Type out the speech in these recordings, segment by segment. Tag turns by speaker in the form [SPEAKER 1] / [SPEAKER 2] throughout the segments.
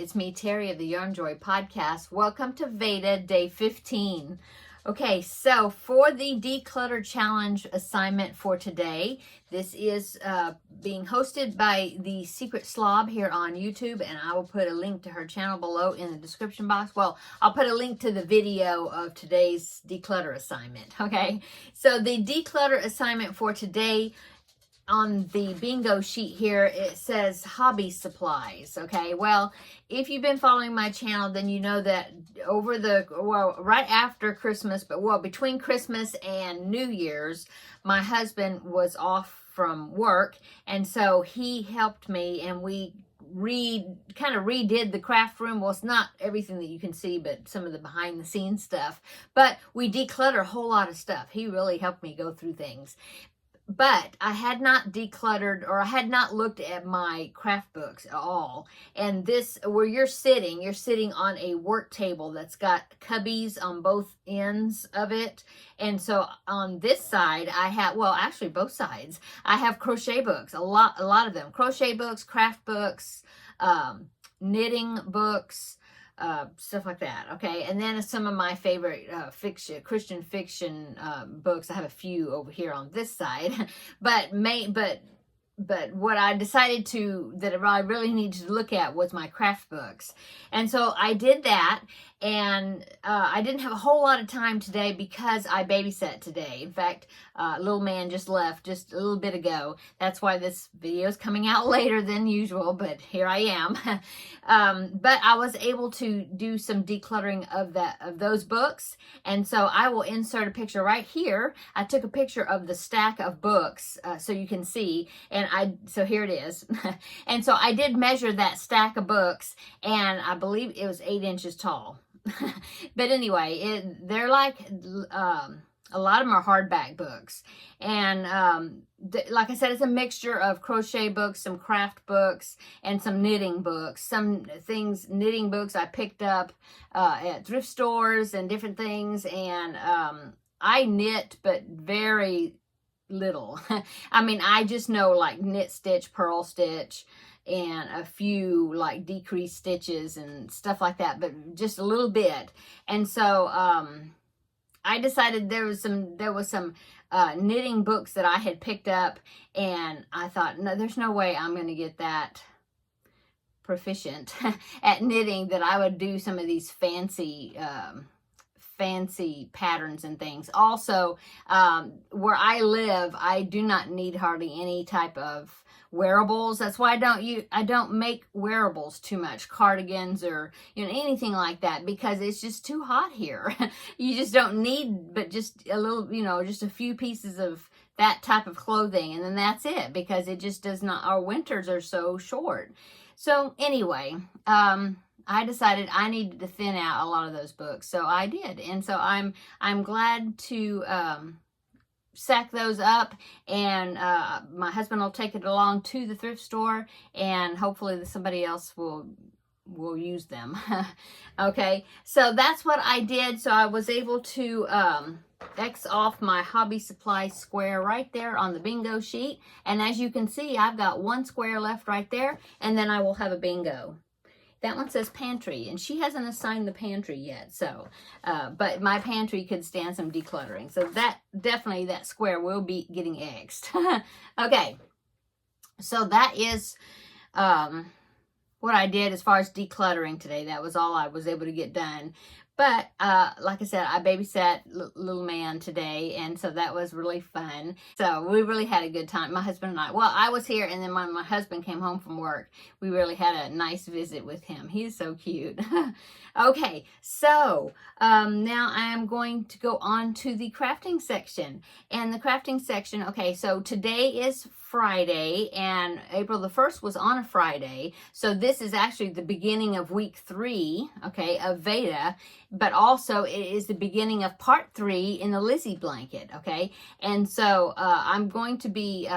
[SPEAKER 1] It's me, Terri of the Yarnjoy podcast. Welcome to VEDA Day 15. Okay, so for the Declutter Challenge assignment for today, this is being hosted by the Secret Slob here on YouTube, and I will put a link to her channel below in the description box. Well, I'll put a link to the video of today's declutter assignment, okay? So the declutter assignment for today, on the bingo sheet here, it says hobby supplies. Okay, well, if you've been following my channel, then you know that right after Christmas, between Christmas and New Year's, my husband was off from work, and so he helped me, and we kind of redid the craft room. Well, it's not everything that you can see, but some of the behind the scenes stuff, but we decluttered a whole lot of stuff. He really helped me go through things. But I had not decluttered, or I had not looked at my craft books at all. And this, where you're sitting on a work table that's got cubbies on both ends of it. And so on this side, I have, well, actually both sides, I have crochet books, a lot of them. Crochet books, craft books, knitting books, stuff like that. Okay, and then some of my favorite Christian fiction books. I have a few over here on this side, but what I decided that I really needed to look at was my craft books, and so I did that. And I didn't have a whole lot of time today because I babysat today. In fact, little man just left just a little bit ago. That's why this video is coming out later than usual, but here I am. But I was able to do some decluttering of those books, and so I will insert a picture right here. I took a picture of the stack of books so you can see, and so here it is. And so I did measure that stack of books, and I believe it was 8 inches tall. But anyway, they're like, a lot of them are hardback books. And like I said, it's a mixture of crochet books, some craft books, and some knitting books. Some things, knitting books I picked up at thrift stores and different things. And I knit, but very little. I mean, I just know like knit stitch, purl stitch, and a few like decreased stitches and stuff like that, but just a little bit. And so I decided there was some knitting books that I had picked up, and I thought, no, there's no way I'm going to get that proficient at knitting that I would do some of these fancy patterns and things. Also, where I live, I do not need hardly any type of wearables. That's why I don't make wearables too much, cardigans or anything like that, because it's just too hot here. You just don't need but just a little, just a few pieces of that type of clothing, and then that's it, because it just does not, our winters are so short. So anyway, I decided I needed to thin out a lot of those books, so I did. And so I'm glad to sack those up, and my husband will take it along to the thrift store, and hopefully somebody else will use them. Okay, so that's what I did. So I was able to X off my hobby supply square right there on the bingo sheet, and as you can see, I've got one square left right there, and then I will have a bingo. That one says pantry, and she hasn't assigned the pantry yet, so, but my pantry could stand some decluttering. So definitely that square will be getting X'd. Okay, so that is what I did as far as decluttering today. That was all I was able to get done. But like I said, I babysat little man today, and so that was really fun. So we really had a good time, my husband and I. Well, I was here, and then when my husband came home from work, we really had a nice visit with him. He's so cute. Okay, so now I am going to go on to the crafting section. And the crafting section, okay, so today is Friday, and April the 1st was on a Friday. So this is actually the beginning of week 3, okay, of VEDA, but also it is the beginning of part 3 in the Lizzie blanket, okay? And so I'm going to be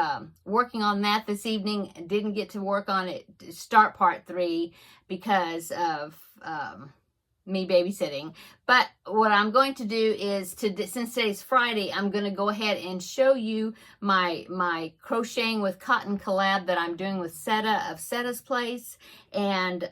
[SPEAKER 1] working on that this evening. Didn't get to work on it, start part 3 because of me babysitting. But what I'm going to do is, since today's Friday, I'm going to go ahead and show you my crocheting with cotton collab that I'm doing with Setta of Setta's Place. And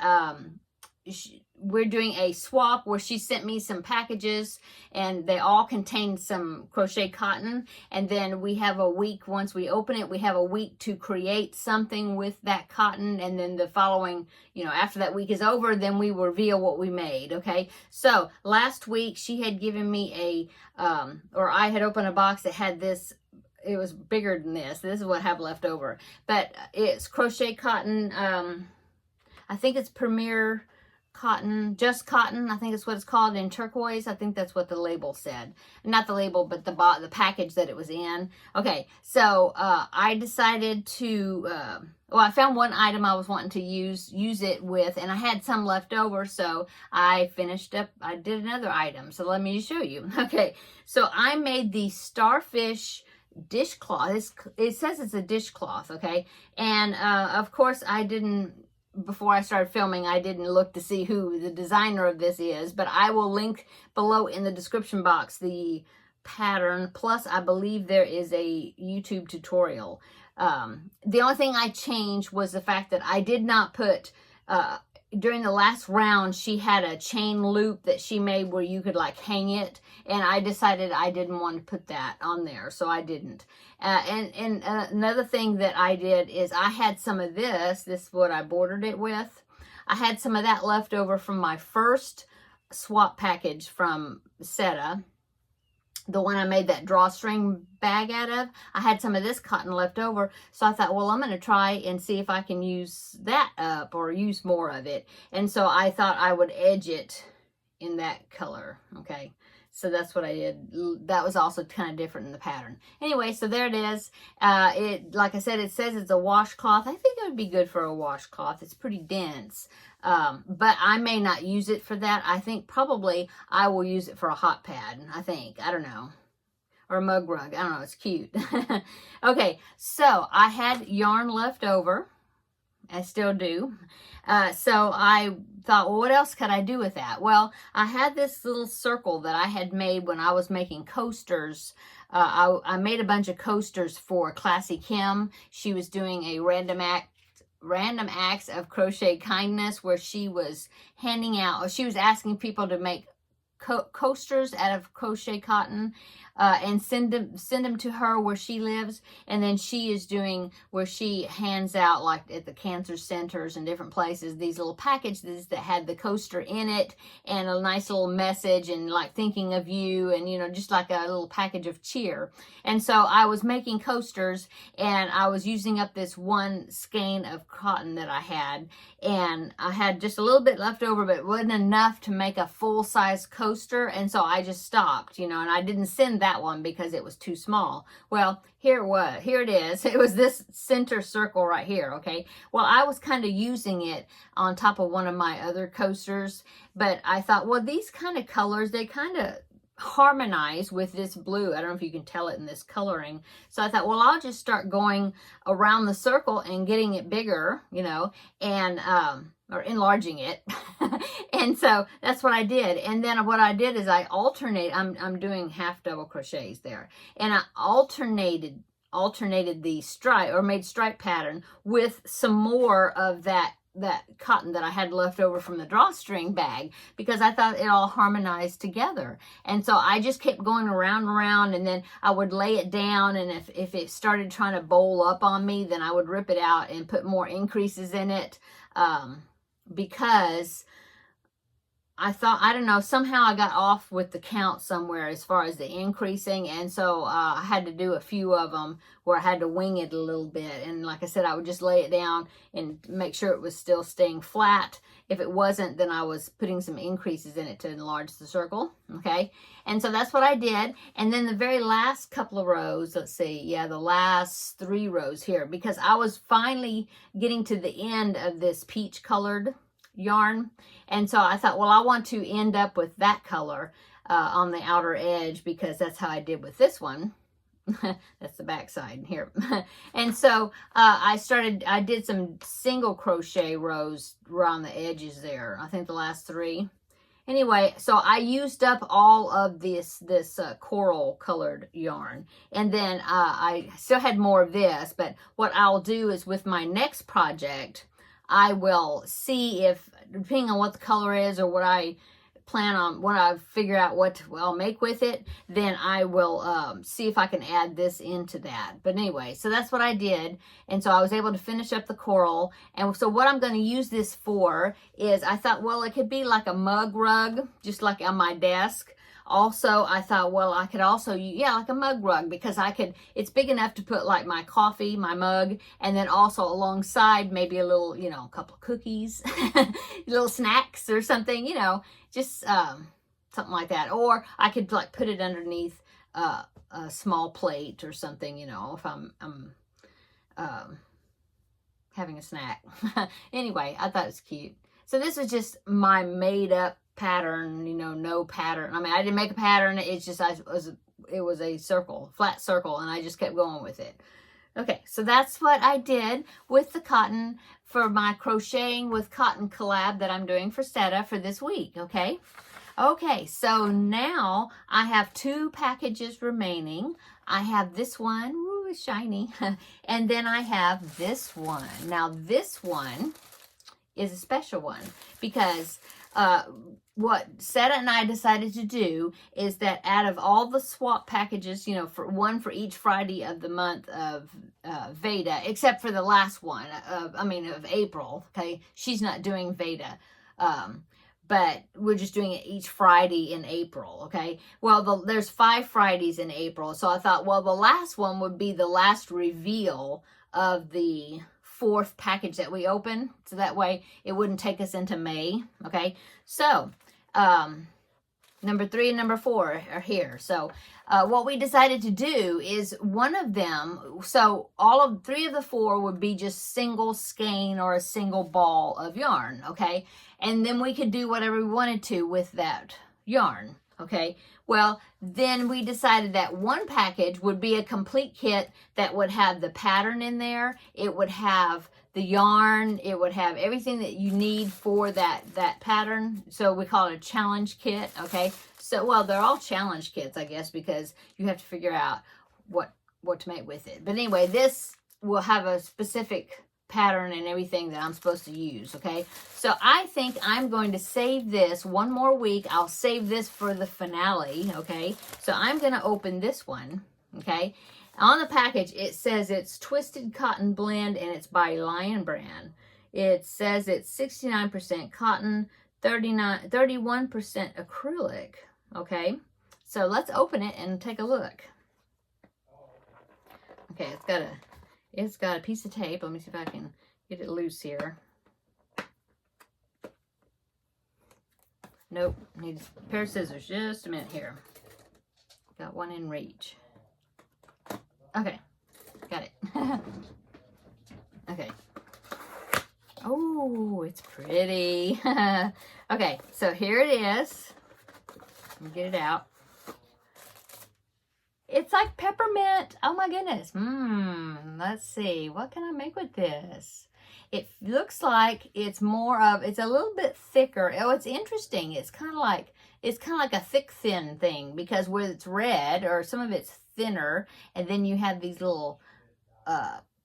[SPEAKER 1] we're doing a swap where she sent me some packages and they all contain some crochet cotton, and then we have a week, once we open it, we have a week to create something with that cotton, and then the following, you know, after that week is over, then we reveal what we made. Okay, so last week she had given me or I had opened a box that had this. It was bigger than this. This is what I have left over, but it's crochet cotton. I think it's Premier Cotton, Just Cotton, I think it's what it's called, in turquoise. I think that's what the label said. Not the label, but the package that it was in. Okay, so I decided to, well, I found one item I was wanting to use it with, and I had some left over, so I finished up, I did another item. So let me show you. Okay, so I made the starfish dishcloth. It says it's a dishcloth, okay? And of course I didn't, before I started filming, I didn't look to see who the designer of this is, but I will link below in the description box the pattern, plus I believe there is a YouTube tutorial. The only thing I changed was the fact that I did not put, during the last round, she had a chain loop that she made where you could like hang it, and I decided I didn't want to put that on there, so I didn't. And another thing that I did is I had some of this is what I bordered it with. I had some of that left over from my first swap package from Setta, the one I made that drawstring bag out of. I had some of this cotton left over, so I thought, well, I'm going to try and see if I can use that up or use more of it. And so I thought I would edge it in that color, okay? So that's what I did. That was also kind of different in the pattern. Anyway, so there it is. Like I said, it says it's a washcloth. I think it would be good for a washcloth. It's pretty dense. But I may not use it for that. I think probably I will use it for a hot pad, I think. I don't know. Or a mug rug. I don't know. It's cute. Okay, so I had yarn left over. I still do. So I thought, well, what else could I do with that? Well, I had this little circle that I had made when I was making coasters. I made a bunch of coasters for Classy Kim. She was doing a random acts of crochet kindness, where she was handing out, or she was asking people to make coasters out of crochet cotton, and send them to her where she lives. And then she is doing where she hands out, like at the cancer centers and different places, these little packages that had the coaster in it and a nice little message and like thinking of you, and you know, just like a little package of cheer. And so I was making coasters, and I was using up this one skein of cotton that I had, and I had just a little bit left over, but it wasn't enough to make a full-size coaster. And so I just stopped, you know, and I didn't send that one because it was too small. Well, here it is. It was this center circle right here, okay? Well, I was kind of using it on top of one of my other coasters, but I thought, well, these kind of colors, they kind of harmonize with this blue. I don't know if you can tell it in this coloring. So I thought, well, I'll just start going around the circle and getting it bigger, you know, and or enlarging it. And so that's what I did. And then what I did is I alternate. I'm doing half double crochets there, and I alternated the stripe, or made stripe pattern with some more of that cotton that I had left over from the drawstring bag, because I thought it all harmonized together. And so I just kept going around and around, and then I would lay it down, and if it started trying to bowl up on me, then I would rip it out and put more increases in it, because I thought, I don't know, somehow I got off with the count somewhere as far as the increasing, and so I had to do a few of them where I had to wing it a little bit. And like I said, I would just lay it down and make sure it was still staying flat. If it wasn't, then I was putting some increases in it to enlarge the circle, okay? And so that's what I did. And then the very last couple of rows, let's see, yeah, the last 3 rows here, because I was finally getting to the end of this peach colored yarn. And so I thought, well, I want to end up with that color on the outer edge, because that's how I did with this one. That's the back side here. And so I did some single crochet rows around the edges there. I think the last 3. Anyway, so I used up all of this coral colored yarn. And then I still had more of this, but what I'll do is with my next project, I will see if, depending on what the color is or what I plan on, when I figure out what I'll make with it, then I will see if I can add this into that. But anyway, so that's what I did. And so I was able to finish up the coral. And so what I'm going to use this for is, I thought, well, it could be like a mug rug, just like on my desk. Also, I thought, well, I could also, yeah, like a mug rug, because I could, it's big enough to put like my coffee, my mug, and then also alongside maybe a little, you know, a couple of cookies, little snacks or something, you know, just something like that. Or I could like put it underneath a small plate or something, you know, if I'm having a snack. Anyway, I thought it was cute. So this was just my made up pattern, you know, no pattern. I mean, I didn't make a pattern. It's just, it was a circle, flat circle, and I just kept going with it. Okay, so that's what I did with the cotton for my crocheting with cotton collab that I'm doing for Setta for this week, okay? Okay, so now I have 2 packages remaining. I have this one, ooh, it's shiny, and then I have this one. Now this one is a special one because what Setta and I decided to do is that out of all the swap packages, you know, for one for each Friday of the month of VEDA, except for the last one, of April, okay? She's not doing VEDA, but we're just doing it each Friday in April, okay? Well, there's 5 Fridays in April, so I thought, well, the last one would be the last reveal of the 4th package that we open, so that way it wouldn't take us into May, okay? So, number 3 and number 4 are here. So, what we decided to do is one of them, so all of 3 of the 4 would be just single skein or a single ball of yarn, okay? And then we could do whatever we wanted to with that yarn, okay? Well, then we decided that one package would be a complete kit that would have the pattern in there. It would have the yarn. It would have everything that you need for that pattern. So we call it a challenge kit, okay? So, well, they're all challenge kits, I guess, because you have to figure out what to make with it. But anyway, this will have a specific pattern and everything that I'm supposed to use, okay? So I think I'm going to save this one more week. I'll save this for the finale, okay? So I'm going to open this one, okay? On the package, it says it's Twisted Cotton Blend, and it's by Lion Brand. It says it's 69% cotton, 31% acrylic, okay? So let's open it and take a look. Okay, it's got a piece of tape. Let me see if I can get it loose here. Nope, need a pair of scissors. Just a minute here. Got one in reach. Okay, got it. Okay. Oh, it's pretty. Okay, so here it is. Let me get it out. It's like peppermint. Oh my goodness. Let's see. What can I make with this? It looks like it's it's a little bit thicker. Oh, it's interesting. It's kind of like a thick, thin thing, because where it's red, or some of it's thinner, and then you have these little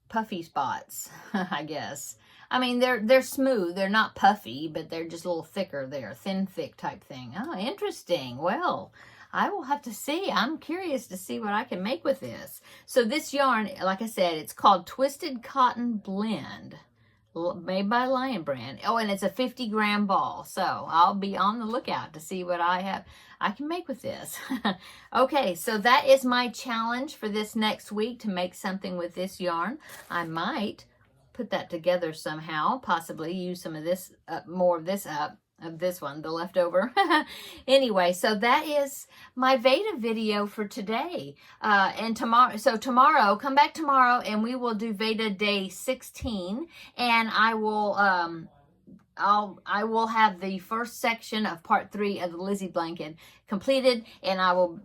[SPEAKER 1] puffy spots, I guess. I mean, they're smooth. They're not puffy, but they're just a little thicker there. Thin, thick type thing. Oh, interesting. Well, I will have to see. I'm curious to see what I can make with this. So this yarn, like I said, it's called Twisted Cotton Blend, made by Lion Brand. Oh, and it's a 50-gram ball. So I'll be on the lookout to see what I can make with this. Okay, so that is my challenge for this next week, to make something with this yarn. I might put that together somehow, possibly use some of this, more of this up. Of this one, the leftover. Anyway, so that is my VEDA video for today. And tomorrow, come back tomorrow, and we will do VEDA day 16, and I will have the first section of part 3 of the Lizzie blanket completed, and I will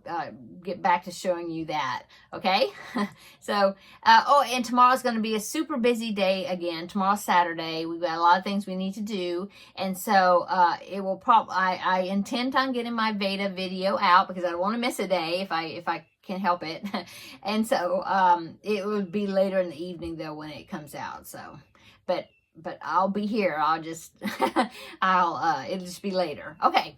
[SPEAKER 1] get back to showing you that. Okay. So and tomorrow's going to be a super busy day again. Tomorrow's Saturday. We've got a lot of things we need to do, and so it will I intend on getting my VEDA video out, because I don't want to miss a day if I can help it. And so it would be later in the evening though when it comes out. So, but but I'll be here. I'll just, it'll just be later. Okay.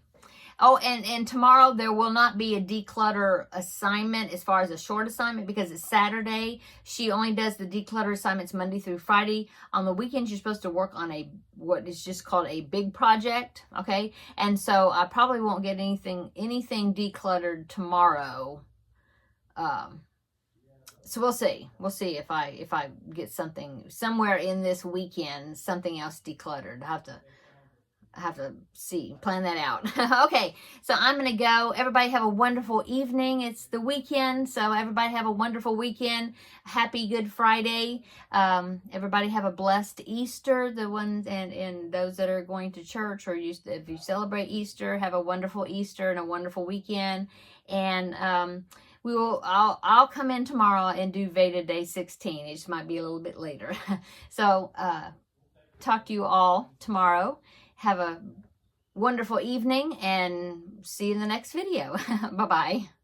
[SPEAKER 1] Oh, and tomorrow there will not be a declutter assignment as far as a short assignment because it's Saturday. She only does the declutter assignments Monday through Friday. On the weekends, you're supposed to work on what is just called a big project, okay? And so I probably won't get anything decluttered tomorrow. So we'll see. We'll see if I get something somewhere in this weekend, something else decluttered. I have to see, plan that out. Okay, so I'm going to go. Everybody have a wonderful evening. It's the weekend, so everybody have a wonderful weekend. Happy Good Friday. Everybody have a blessed Easter. The ones and those that are going to church or if you celebrate Easter, have a wonderful Easter and a wonderful weekend. And I'll come in tomorrow and do VEDA Day 16. It just might be a little bit later. So talk to you all tomorrow. Have a wonderful evening and see you in the next video. Bye-bye.